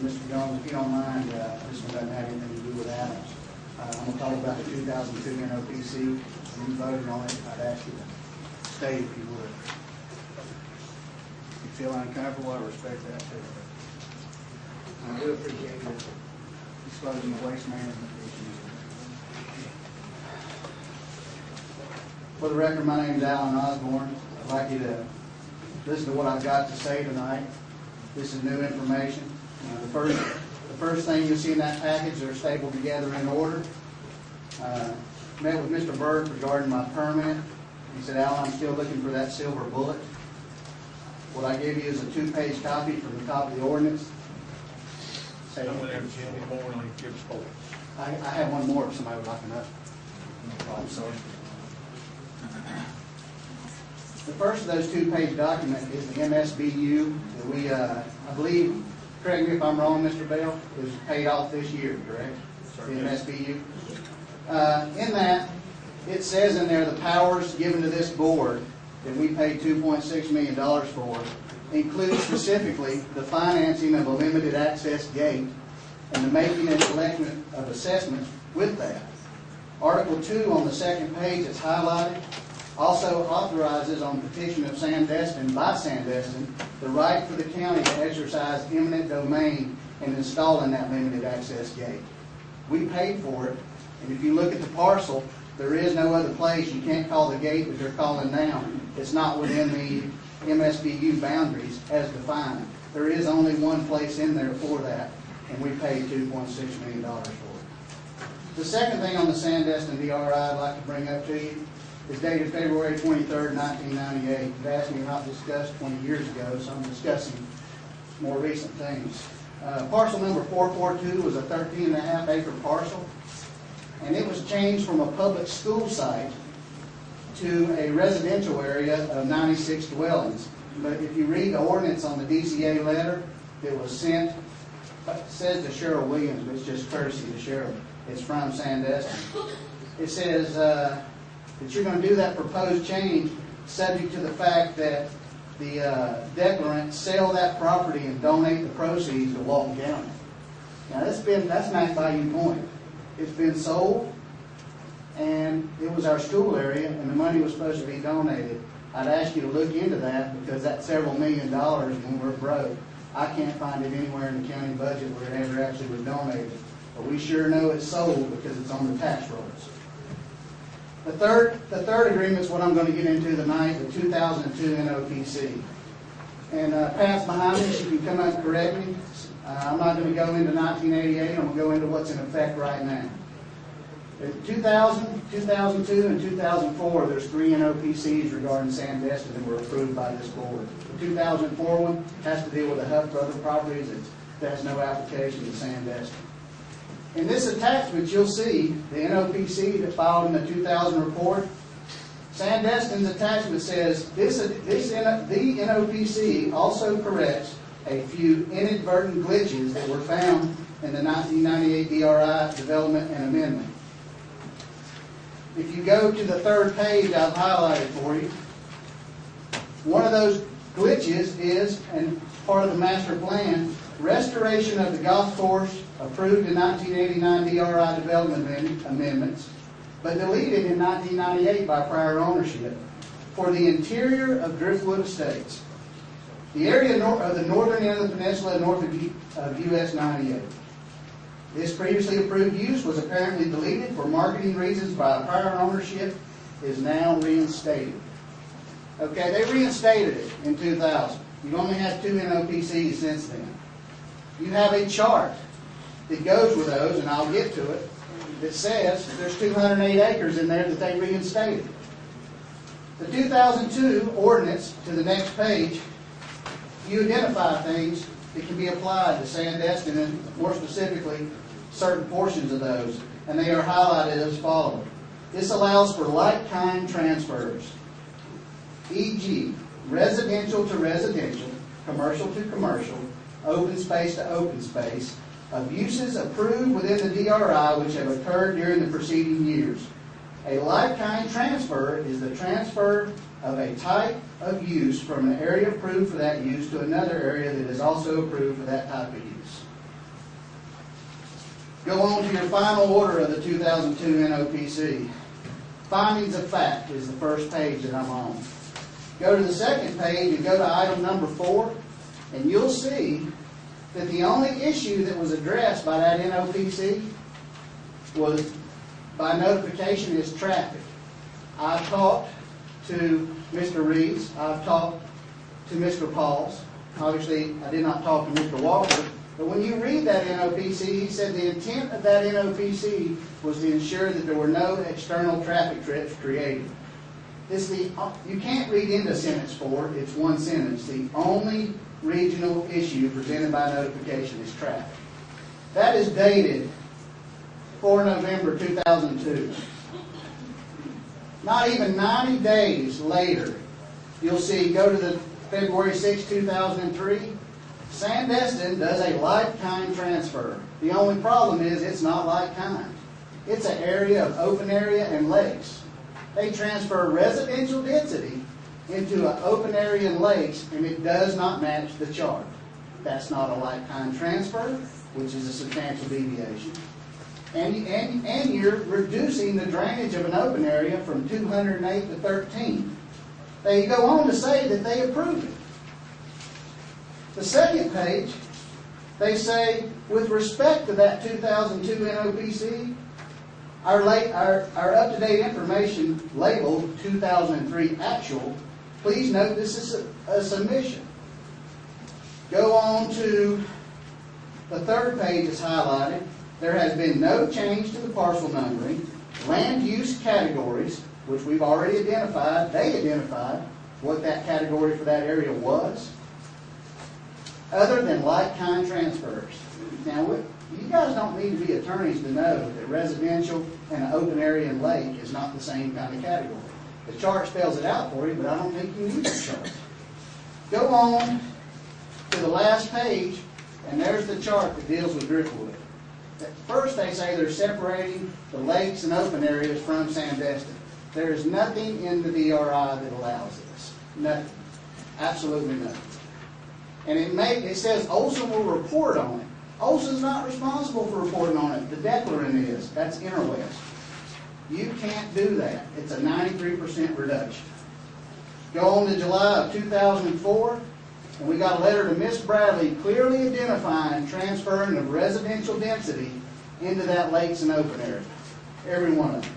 Mr. Jones, if you don't mind, this one doesn't have anything to do with Adams. I'm going to talk about the 2002 NOPC. You voted on it. I'd ask you to stay if you would. If you feel uncomfortable, I respect that too. I do appreciate you disclosing the waste management issues. For the record, my name is Alan Osborne. I'd like you to listen to what I've got to say tonight. This is new information. The first thing you'll see in that package, they're stapled together in order. Met with Mr. Burke regarding my permit. He said, Al, I'm still looking for that silver bullet. What I give you is a 2-page copy from the top of the ordinance. I have one more if somebody would like to know. I'm sorry. The first of those 2-page documents is the MSBU that we, I believe, correct me if I'm wrong, Mr. Bell, is paid off this year, correct? The MSBU. In that, it says in there the powers given to this board that we paid $2.6 million for include specifically the financing of a limited access gate and the making and collection of assessments with that. Article 2 on the second page is highlighted. Also authorizes on petition of Sandestin by Sandestin the right for the county to exercise eminent domain in installing that limited access gate. We paid for it, and if you look at the parcel, there is no other place. You can't call the gate that they're calling now. It's not within the MSBU boundaries as defined. There is only one place in there for that, and we paid $2.6 million for it. The second thing on the Sandestin DRI I'd like to bring up to you is dated February 23rd, 1998. You've asked me not to discuss 20 years ago, so I'm discussing more recent things. Parcel number 442 was a 13.5-acre parcel, and it was changed from a public school site to a residential area of 96 dwellings. But if you read the ordinance on the DCA letter that was sent, it says to Cheryl Williams, but it's just courtesy to Cheryl. It's from Sandestin. It says that you're going to do that proposed change subject to the fact that the declarant sell that property and donate the proceeds to Walton County. Now that's Mac Bayou Point. It's been sold, and it was our school area, and the money was supposed to be donated. I'd ask you to look into that because that's several $1 million when we're broke. I can't find it anywhere in the county budget where it ever actually was donated. But we sure know it's sold because it's on the tax rolls. The third agreement is what I'm going to get into tonight, the 2002 NOPC. And Pat's behind me, she can come up and correct me. I'm not going to go into 1988, I'm going to go into what's in effect right now. In 2000, 2002, and 2004, there's 3 NOPCs regarding Sandestin that were approved by this board. The 2004 one has to deal with the Huff Brother properties. That has no application to Sandestin. In this attachment, you'll see the NOPC that filed in the 2000 report. Sandestin's attachment says, the NOPC also corrects a few inadvertent glitches that were found in the 1998 DRI development and amendment. If you go to the third page I've highlighted for you, one of those glitches is, and part of the master plan, restoration of the golf course approved in 1989 DRI development amendments, but deleted in 1998 by prior ownership for the interior of Driftwood Estates, the area of the northern end of the peninsula north of US 98. This previously approved use was apparently deleted for marketing reasons by prior ownership, is now reinstated. Okay, they reinstated it in 2000. You've only had 2 NOPCs since then. You have a chart that goes with those, and I'll get to it, that says there's 208 acres in there that they reinstated. The 2002 ordinance, to the next page, you identify things that can be applied to Sandestin, and more specifically, certain portions of those, and they are highlighted as follows. This allows for like-kind transfers, e.g., residential to residential, commercial to commercial, open space to open space, of uses approved within the DRI which have occurred during the preceding years. A like-kind transfer is the transfer of a type of use from an area approved for that use to another area that is also approved for that type of use. Go on to your final order of the 2002 NOPC. Findings of fact is the first page that I'm on. Go to the second page and go to item number 4, and you'll see that the only issue that was addressed by that NOPC was, by notification, is traffic. I've talked to Mr. Reeves, I've talked to Mr. Pauls. Obviously, I did not talk to Mr. Walker, but when you read that NOPC, he said the intent of that NOPC was to ensure that there were no external traffic trips created. You can't read into sentence 4, it's one sentence. The only regional issue presented by notification is traffic. That is dated 4 November 2002. Not even 90 days later, you'll see, go to the February 6, 2003, Sandestin does a like-kind transfer. The only problem is it's not like-kind. It's an area of open area and lakes. They transfer residential density into an open area and lakes, and it does not match the chart. That's not a like-kind transfer, which is a substantial deviation. And you're reducing the drainage of an open area from 208 to 13. They go on to say that they approve it. The second page, they say, with respect to that 2002 NOPC, our up-to-date information labeled 2003 actual, please note this is a submission. Go on to the third page is highlighted. There has been no change to the parcel numbering, land use categories, which we've already identified. They identified what that category for that area was, other than like-kind transfers. Now, you guys don't need to be attorneys to know that residential and an open area and lake is not the same kind of category. The chart spells it out for you, but I don't think you need the chart. Go on to the last page, and there's the chart that deals with driftwood. At first, they say they're separating the lakes and open areas from Sandestin. There is nothing in the DRI that allows this. Nothing. Absolutely nothing. And it says Olson will report on it. Olson's not responsible for reporting on it. The declarant is. That's Interwest. You can't do that. It's a 93% reduction. Go on to July of 2004, and we got a letter to Miss Bradley clearly identifying transferring of residential density into that lakes and open area. Every one of them.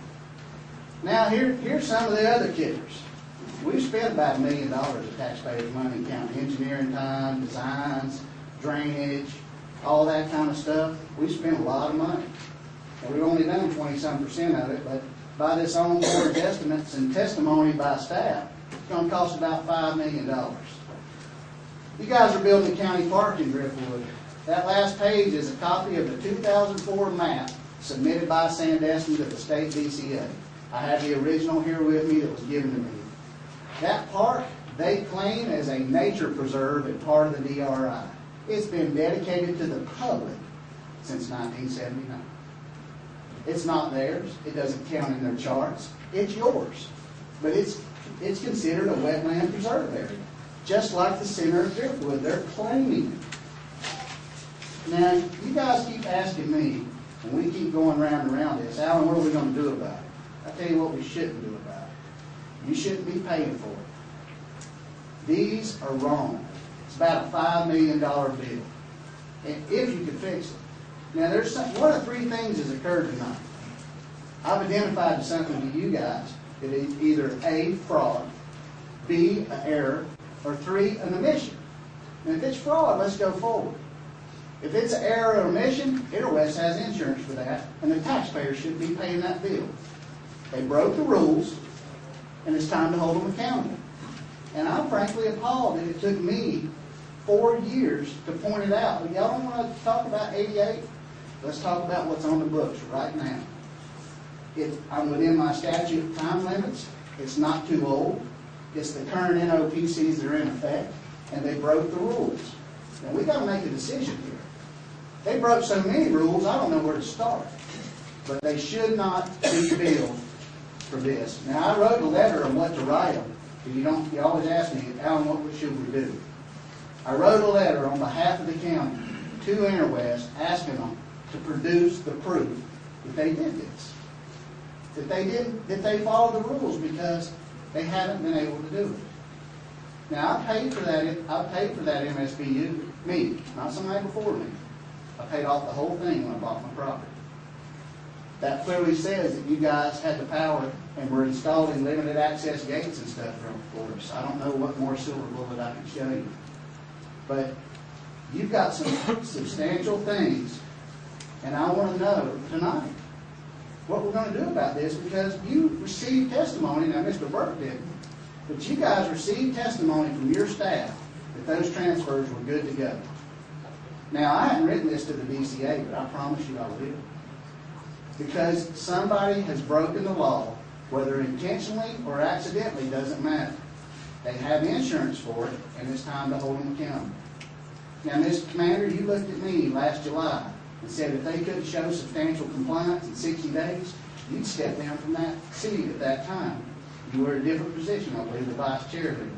Now, here's some of the other kickers. We've spent about $1 million of taxpayers' money counting engineering time, designs, drainage, all that kind of stuff. We've spent a lot of money. And we've only done 20-some% of it, but by this on-board estimates and testimony by staff, it's going to cost about $5 million. You guys are building a county park in Driftwood. That last page is a copy of the 2004 map submitted by Sandestin to the state DCA. I have the original here with me that was given to me. That park, they claim as a nature preserve and part of the DRI. It's been dedicated to the public since 1979. It's not theirs. It doesn't count in their charts. It's yours. But it's considered a wetland preserve area. Just like the center of Driftwood, they're claiming it. Now, you guys keep asking me, and we keep going round and around this, Alan, what are we going to do about it? I tell you what we shouldn't do about it. You shouldn't be paying for it. These are wrong. It's about a $5 million bill. And if you could fix it. Now, one of three things has occurred tonight. I've identified something to you guys that is either A, fraud, B, an error, or 3, an omission. And if it's fraud, let's go forward. If it's an error or omission, Interwest has insurance for that, and the taxpayer shouldn't be paying that bill. They broke the rules, and it's time to hold them accountable. And I'm frankly appalled that it took me 4 years to point it out. But y'all don't want to talk about 88? Let's talk about what's on the books right now. I'm within my statute time limits. It's not too old. It's the current NOPCs that are in effect, and they broke the rules. Now, we've got to make a decision here. They broke so many rules, I don't know where to start. But they should not be billed for this. Now, I wrote a letter on what to write them. You always ask me, Alan, what should we do? I wrote a letter on behalf of the county to Interwest asking them to produce the proof that they did this. That they followed the rules, because they haven't been able to do it. Now, I paid for that MSBU, me, not somebody before me. I paid off the whole thing when I bought my property. That clearly says that you guys had the power and were installing limited access gates and stuff for us. I don't know what more silver bullet I can show you. But you've got some substantial things, and I want to know tonight what we're going to do about this, because you received testimony. Now, Mr. Burke didn't, but you guys received testimony from your staff that those transfers were good to go. Now, I haven't written this to the DCA, but I promise you I will. Because somebody has broken the law, whether intentionally or accidentally, doesn't matter. They have insurance for it, and it's time to hold them accountable. Now, Mr. Commander, you looked at me last July and said if they couldn't show substantial compliance in 60 days, you'd step down from that seat at that time. You were in a different position, I believe, the vice chair leader.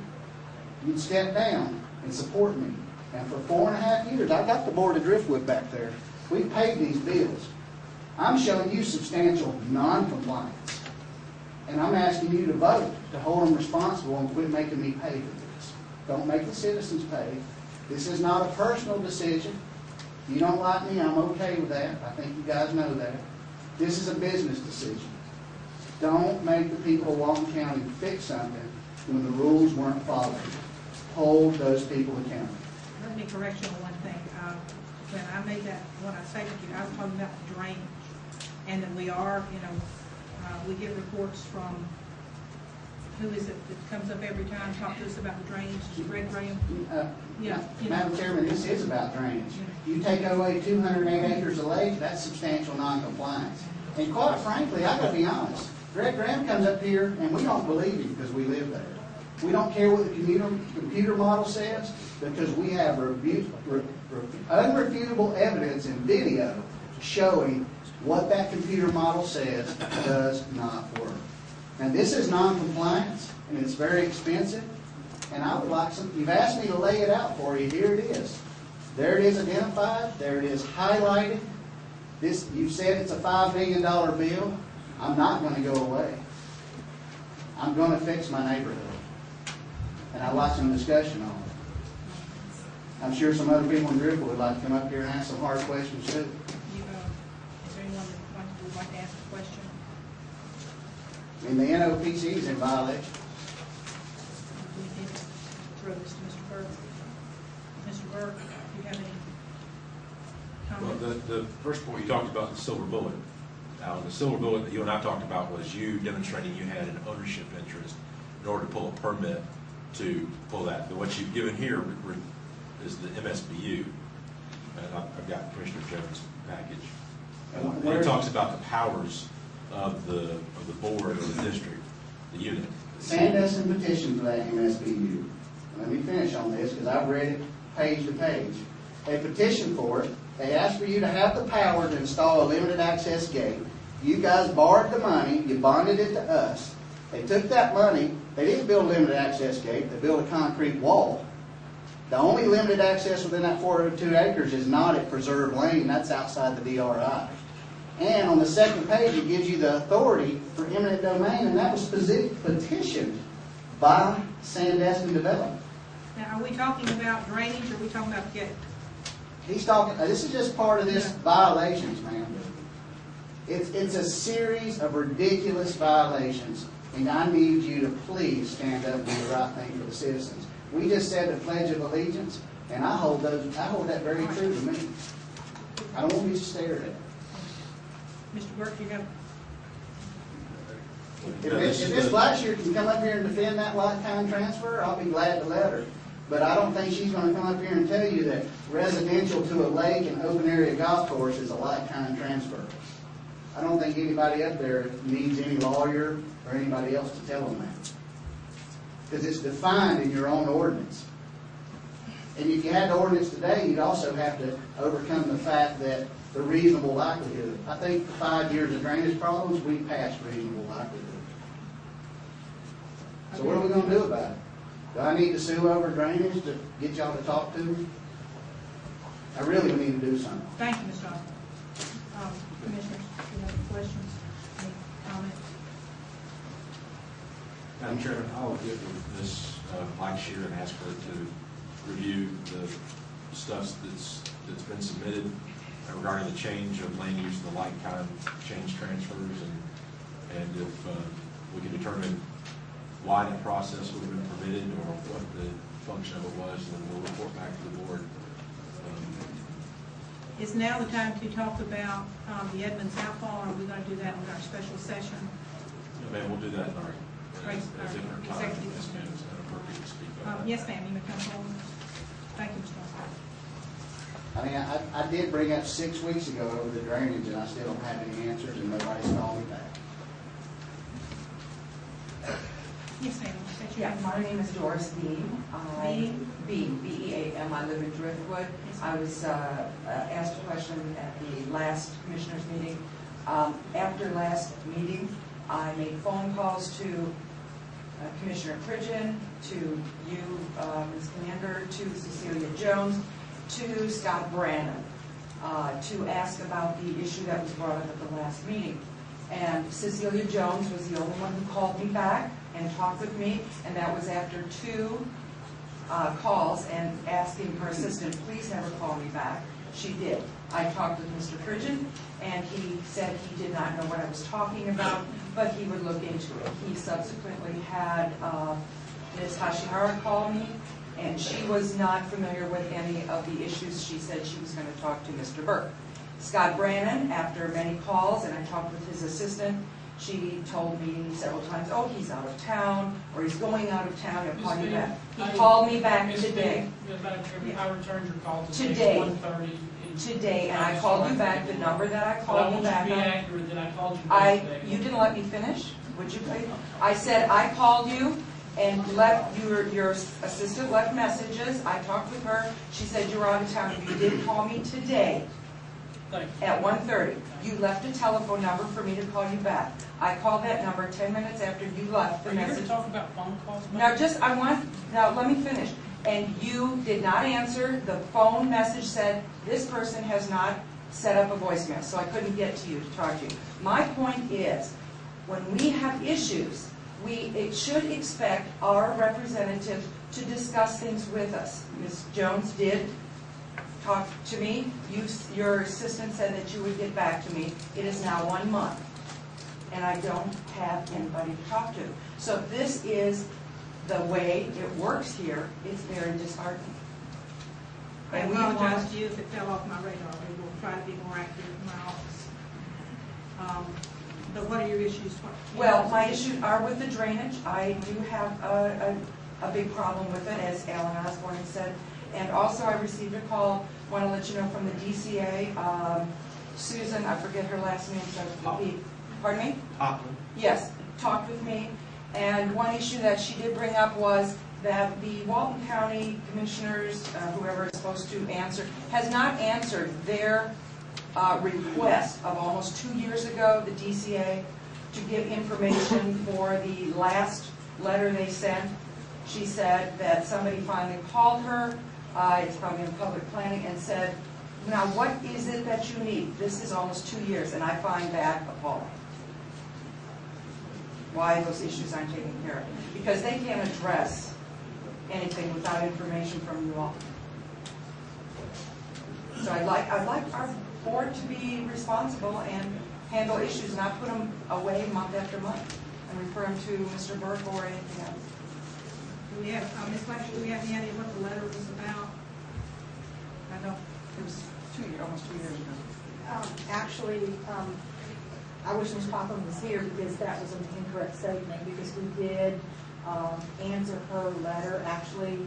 You'd step down and support me. And for 4.5 years, I got the board of driftwood back there. We paid these bills. I'm showing you substantial non-compliance. And I'm asking you to vote to hold them responsible and quit making me pay for this. Don't make the citizens pay. This is not a personal decision. If you don't like me, I'm okay with that. I think you guys know that. This is a business decision. Don't make the people of Walton County fix something when the rules weren't followed. Hold those people accountable. Let me correct you on one thing. When I made that, when I seconded you, I was talking about the drainage, and that we are, we get reports from, who is it that comes up every time, talk to us about the drainage? Is it Greg Graham? Madam Chairman, this is about drainage. You take away 208 acres of lake, that's substantial non-compliance. And quite frankly, I gotta be honest, Greg Graham comes up here and we don't believe him because we live there. We don't care what the computer model says, because we have unrefutable evidence and video showing what that computer model says does not work. Now, this is non-compliance, and it's very expensive, and I would like some. You've asked me to lay it out for you. Here it is. There it is identified. There it is highlighted. You said it's a $5 million bill. I'm not going to go away. I'm going to fix my neighborhood. And I'd like some discussion on it. I'm sure some other people in Driftwood would like to come up here and ask some hard questions too. Is there anyone that would like to ask a question? And the NOPC is in violation. We did throw this to Mr. Burke. Mr. Burke, do you have any comments? Well, the first point you talked about, the silver bullet. Now, the silver bullet that you and I talked about was you demonstrating you had an ownership interest in order to pull a permit to pull that. But what you've given here is the MSBU. And I've got Commissioner Jones' package. And it talks about the powers of the board of the district, the unit. Sandusky petitioned for that MSBU. Let me finish on this because I've read it page to page. They petitioned for it. They asked for you to have the power to install a limited access gate. You guys borrowed the money. You bonded it to us. They took that money. They didn't build a limited access gate. They built a concrete wall. The only limited access within that 402 acres is not at Preserve Lane. That's outside the DRI. And on the second page, it gives you the authority for eminent domain, and that was petitioned by Sandusky Development. Now, are we talking about drainage, or are we talking about the gate? He's talking, this is just part of this violations, man. It's a series of ridiculous violations, and I need you to please stand up and do the right thing for the citizens. We just said the Pledge of Allegiance, and I hold that very true to me. I don't want to be stared at. Mr. Burke, you have... If Ms. Blackshear can come up here and defend that like-kind transfer, I'll be glad to let her. But I don't think she's going to come up here and tell you that residential to a lake and open area golf course is a like-kind transfer. I don't think anybody up there needs any lawyer or anybody else to tell them that. Because it's defined in your own ordinance. And if you had the ordinance today, you'd also have to overcome the fact that the reasonable likelihood. I think for 5 years of drainage problems, we passed reasonable likelihood. So what are we going to do about it? Do I need to sue over drainage to get y'all to talk to me? I really need to do something. Thank you, Mr. Osborne. Commissioners, if you have any questions, any comments? Madam Chairman, I will get with Ms. Blackshear and ask her to review the stuff that's been submitted regarding the change of land use and the like-kind change transfers, and if we can determine why that process would have been permitted or what the function of it was, and then we'll report back to the board. Is now the time to talk about the Edmonds outfall, or are we going to do that in our special session? No, ma'am, we'll do that in our Right, as in our time. executive. Yes, ma'am, it's not appropriate to speak about that. Yes, ma'am, you may come forward. Thank you, Mr. Osborne. I mean, I did bring up 6 weeks ago over the drainage, and I still don't have any answers, and nobody's called me back. Yes, ma'am. State your Yeah, name. my name is Doris Beam. B-E-A-M. I live in Driftwood. I was asked a question at the last commissioners meeting. After last meeting, I made phone calls to Commissioner Pridgeon, to you, Ms. Commander, to Cecilia Jones, to Scott Brannon, to ask about the issue that was brought up at the last meeting. And Cecilia Jones was the only one who called me back and talked with me, and that was after 2 calls and asking her assistant, please have her call me back. She did. I talked with Mr. Pridgeon, and he said he did not know what I was talking about, but he would look into it. He subsequently had Ms. Hashihara call me, and she was not familiar with any of the issues. She said she was going to talk to Mr. Burke. Scott Brannon, after many calls, and I talked with his assistant, she told me several times, oh, he's out of town, or he's going out of town, he'll call you back. He called me back today. Madam Chairman, I returned your call today Today. at 1:30. Today, and I called you back, the number that I called you back I want you to be on. accurate that I called you back today. You didn't let me finish, would you please? I said, I called you and left, your assistant left messages, I talked with her, she said you were out of town, you did call me today Thank you. at 1:30. You left a telephone number for me to call you back. I called that number 10 minutes after you left the Are you here to message. talk about phone calls? Now let me finish. And you did not answer. The phone message said, this person has not set up a voicemail, so I couldn't get to you to talk to you. My point is, when we have issues, it should expect our representative to discuss things with us. Ms. Jones did talk to me. Your assistant said that you would get back to me. It is now 1 month, and I don't have anybody to talk to. So this is the way it works here. It's very disheartening. I And we apologize want- to you if it fell off my radar. We will try to be more accurate in my office. But what are your issues? Well, my issues are with the drainage. I do have a big problem with it, as Alan Osborne had said. And also I received a call, want to let you know, from the DCA, Susan, I forget her last name, so pardon me? Hoffman. Yes, talked with me, and one issue that she did bring up was that the Walton County Commissioners, whoever is supposed to answer, has not answered their request of almost 2 years ago, the DCA, to give information for the last letter they sent. She said that somebody finally called her, it's probably in public planning, and said, now what is it that you need? This is almost 2 years, and I find that appalling. Why those issues aren't taken care of. Because they can't address anything without information from you all. So I'd like our board to be responsible and handle issues, not put them away month after month, and refer them to Mr. Burke or anything else. Do we have, Ms. Fletcher, do we have any idea what the letter was about? I don't. It was almost 2 years ago. Actually, I wish Ms. Popham was here because that was an incorrect statement, because we did answer her letter. Actually,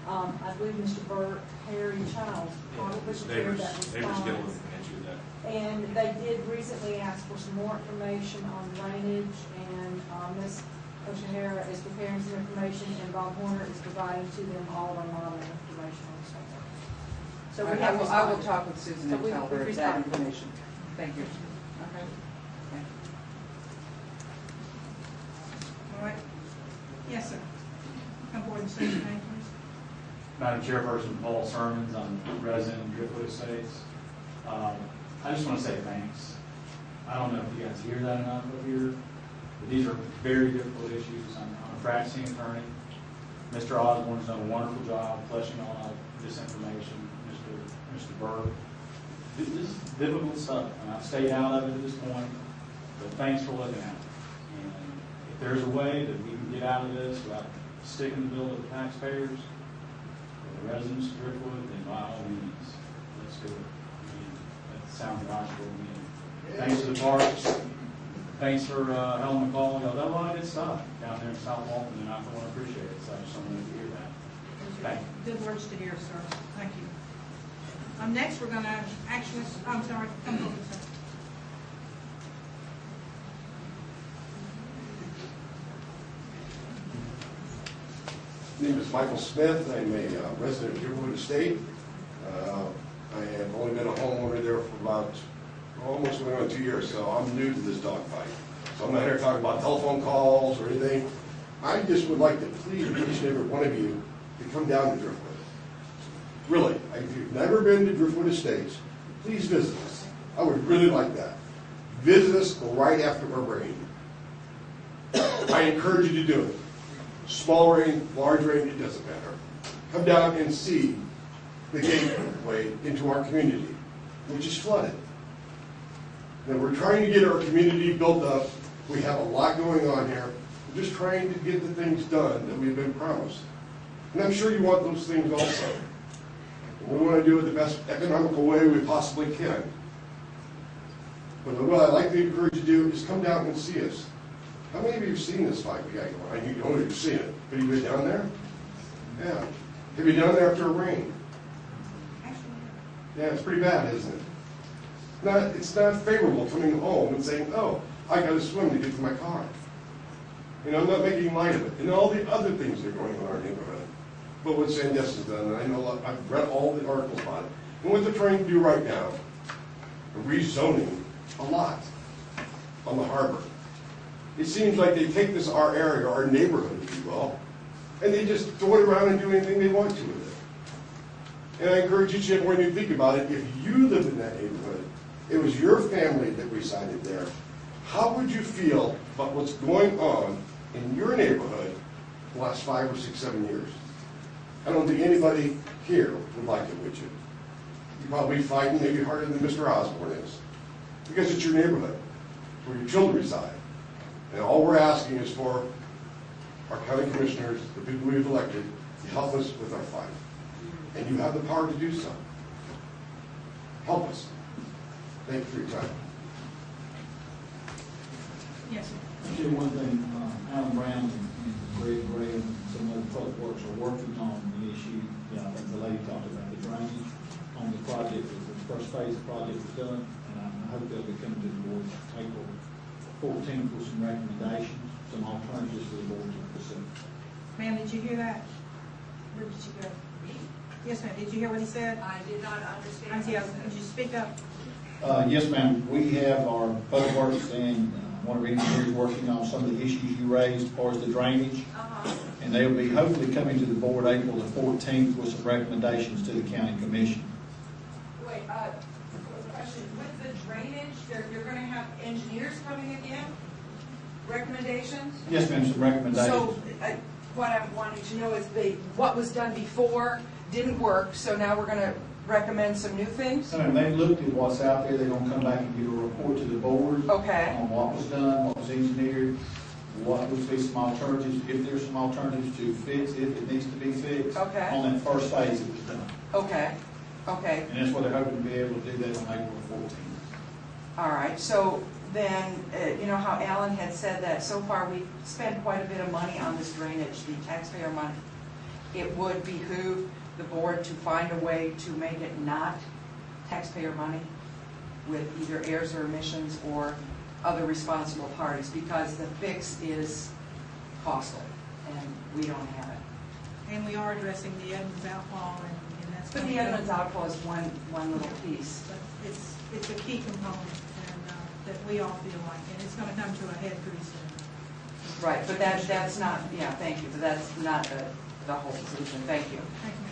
I believe Mr. Burke, Harry Childs, probably prepared that Neighbors get response. answer that. And they did recently ask for some more information on drainage, and Ms. O'Shahara is preparing some information, and Bob Horner is providing to them all of our modeling information on the site. So we have I will talk with Susan So and we- tell her we that respond. information. Thank you. Okay. All right. Yes, sir. Come forward and state your name, please. Madam Chairperson, Paul Sermons, I'm resident of Driftwood Estates. I just want to say thanks. I don't know if you guys hear that enough up here, but these are very difficult issues. I'm a practicing attorney. Mr. Osborne's done a wonderful job fleshing all out this information. Mr. Burke. This is difficult stuff, and I've stayed out of it at this point, but thanks for looking at it. And if there's a way that we can get out of this without sticking the bill to the taxpayers, or the residents of Driftwood, then by all means, let's do it. I mean, that sounds logical to me. Thanks to the parks. Thanks for Helen McCall. Y'all done a lot of good stuff down there in South Walton, and I want to appreciate it. So I just wanted to hear that. Thank you. Good words to hear, sir. Thank you. Next, we're going to actually, I'm sorry, come over, sir. My name is Michael Smith. I'm a resident of Driftwood Estate. I have only been a homeowner there for about almost going on 2 years, so I'm new to this dogfight. So I'm not here talking about telephone calls or anything. I just would like to please each and every one of you to come down to Driftwood. Really, if you've never been to Driftwood Estates, please visit us. I would really like that. Visit us right after a rain. I encourage you to do it. Small rain, large rain, it doesn't matter. Come down and see the gateway into our community, which is flooded. Now, we're trying to get our community built up. We have a lot going on here. We're just trying to get the things done that we've been promised. And I'm sure you want those things also. And we want to do it the best economical way we possibly can. But what I'd like to encourage you to do is come down and see us. How many of you have seen this fight we got going on? You know you've seen it. Have you been down there? Yeah. Have you been down there after a rain? Yeah, it's pretty bad, isn't it? It's not favorable coming home and saying, oh, I got to swim to get to my car. You know, I'm not making light of it. And all the other things that are going on in our neighborhood. But what Sandus has done, and I know I've read all the articles about it, and what they're trying to do right now, rezoning a lot on the harbor. It seems like they take this, our area, our neighborhood, if you will, and they just throw it around and do anything they want to with it. And I encourage each and every one of you to think about it. If you lived in that neighborhood, it was your family that resided there, how would you feel about what's going on in your neighborhood the last 5 or 6, 7 years? I don't think anybody here would like it, would you? You're probably fighting maybe harder than Mr. Osborne is, because it's your neighborhood, where your children reside. And all we're asking is for our county commissioners, the people we've elected, to help us with our fight. And you have the power to do so. Help us. Thank you for your time. Yes, sir. Actually, one thing, Alan Brown and Greg Gray and some other public works are working on the issue. I think the lady talked about the drainage on the project. The first phase of the project was done, and I hope they'll be coming to the board April 14th with some recommendations, some alternatives for the board to pursue. Ma'am, did you hear that? Where did you go? Yes, ma'am. Did you hear what he said? I did not understand. Yeah, could you speak up? Yes, ma'am. We have our public works and one of our engineers working on some of the issues you raised as far as the drainage. And they'll be hopefully coming to the board April the 14th with some recommendations to the county commission. Wait, question. With the drainage, you're going to have engineers coming again? Recommendations? Yes, ma'am, some recommendations. So what I'm wanting to know is what was done before didn't work, so now we're going to recommend some new things? So they've looked at what's out there. They're going to come back and give a report to the board Okay. on what was done, what was engineered, what would be some alternatives, if there's some alternatives to fix it, if it needs to be fixed. Okay. On that first phase it was done. Okay. Okay. And that's what they're hoping to be able to do that on April 14th. All right. So then, you know how Alan had said that so far we've spent quite a bit of money on this drainage, the taxpayer money. It would behoove the board to find a way to make it not taxpayer money with either heirs or emissions or other responsible parties, because the fix is costly and we don't have it. And we are addressing the Edmonds outfall, and that's. But the Edmonds outfall is one little piece. But it's a key component, and that we all feel like, and it's going to come to a head pretty soon. Right, but that's not, yeah, thank you, but that's not the whole solution. Thank you. Thank you.